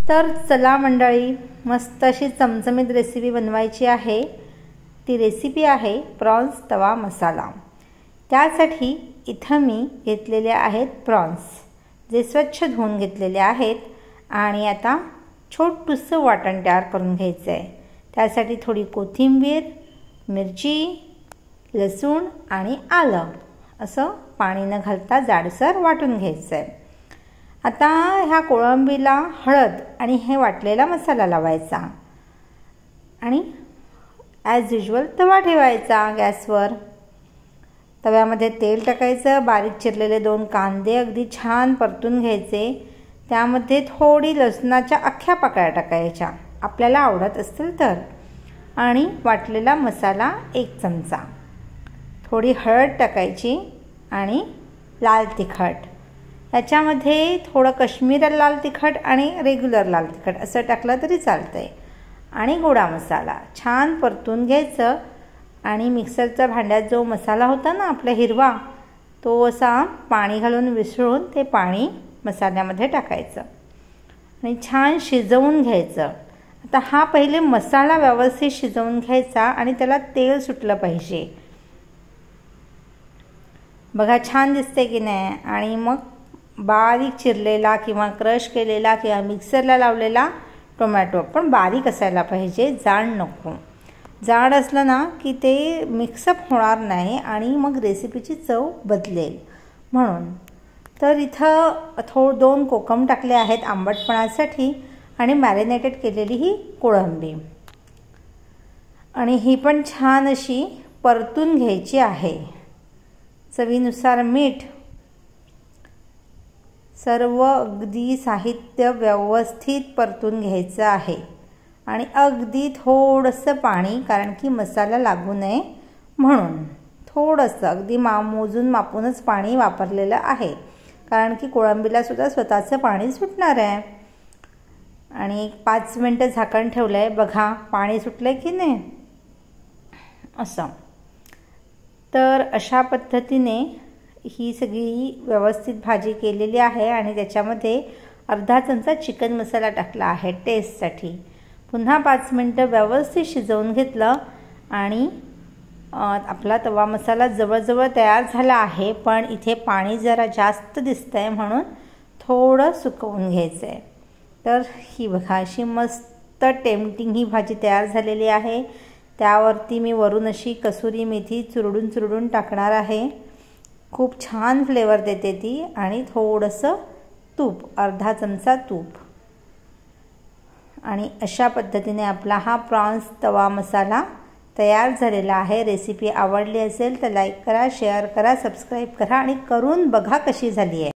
तर चला मंडळी, मस्त अशी चमचमीत रेसिपी बनवायची आहे। ती रेसिपी आहे प्रॉन्स तवा मसाला। त्यासाठी इथं मी घेतलेले आहेत प्रॉन्स, जे स्वच्छ धुवून घेतलेले आहेत आणि आता छोटुसं वाटण तयार करून घ्यायचं आहे। त्यासाठी थोडी कोथिंबीर, मिरची, लसूण आणि आलं असं पाणी न घालता जाडसर वाटून घ्यायचं आहे। आता ह्या कोळंबीला हळद आणि हे वाटलेला मसाला लावायचा आणि ॲज युजुअल तवा ठेवायचा गॅसवर। तव्यामध्ये तेल टाकायचं, बारीक चिरलेले 2 कांदे अगदी छान परतून घ्यायचे। त्यामध्ये थोडी लसणाच्या अख्ख्या पाकळ्या टाकायच्या आपल्याला आवडत असतील तर, आणि वाटलेला मसाला 1 चमचा, थोडी हळद टाकायची आणि लाल तिखट। याच्यामध्ये थोडं काश्मीरी लाल तिखट आणि रेग्युलर लाल तिखट असं टाकलं तरी चालतंय, आणि गोडा मसाला छान परतून घ्यायचं। आणि मिक्सरच्या भांड्यात जो मसाला होता ना आपला हिरवा, तो असा पाणी घालून विसळून ते पाणी मसाल्यामध्ये टाकायचं आणि छान शिजवून घ्यायचं। आता हा पहिले मसाला व्यवस्थित शिजवून घ्यायचा आणि त्याला तेल सुटलं पाहिजे। बघा छान दिसते की नाही। आणि मग बारीक चिरलेला किंवा क्रश केलेला किंवा मिक्सरला लावलेला टोमॅटो पण बारीक असायला पाहिजे, जाड नको। जाड असलं ना की ते मिक्सअप होणार नाही आणि मग रेसिपीची चव बदलेल म्हणून। तर इथं 2 कोकम टाकले आहेत आंबटपणासाठी आणि मॅरिनेटेड केलेली ही कोळंबी, आणि ही पण छान अशी परतून घ्यायची आहे। चवीनुसार मीठ, सर्व अगदी साहित्य व्यवस्थित परतून घ्यायचं आहे आणि अगदी थोडंसं पाणी, कारण की मसाला लागू नये म्हणून थोडंसं अगदी मोजून मापूनच पाणी वापरलेलं आहे, कारण की कोळंबीला सुद्धा स्वतःचं पाणी सुटणार आहे। आणि 5 मिनिटं झाकण ठेवलं आहे, बघा पाणी सुटलं की नाही असं। तर अशा पद्धतीने ही सगळी व्यवस्थित भाजी केलेली आहे आणि त्याच्यामध्ये अर्धा चमचा चिकन मसाला टाकला आहे टेस्टसाठी। पुन्हा 5 मिनिटं व्यवस्थित शिजवून घेतलं आणि आपला तवा मसाला जवळजवळ तयार झाला आहे, पण इथे पाणी जरा जास्त दिसतंय म्हणून थोडं सुकवून घ्यायचं आहे। तर ही बघा अशी मस्त टेम्पटिंग ही भाजी तयार झालेली आहे। त्यावरती मी वरून अशी कसुरी मेथी चुरडून टाकणार आहे। खूप छान फ्लेवर देते ती, आणि थोडंसं तूप, अर्धा चमचा तूप। आणि अशा पद्धतीने आपला हा प्रॉन्स तवा मसाला तयार झालेला आहे। रेसिपी आवडली असेल तर लाईक करा, शेअर करा, सबस्क्राईब करा आणि करून बघा कशी झाली आहे।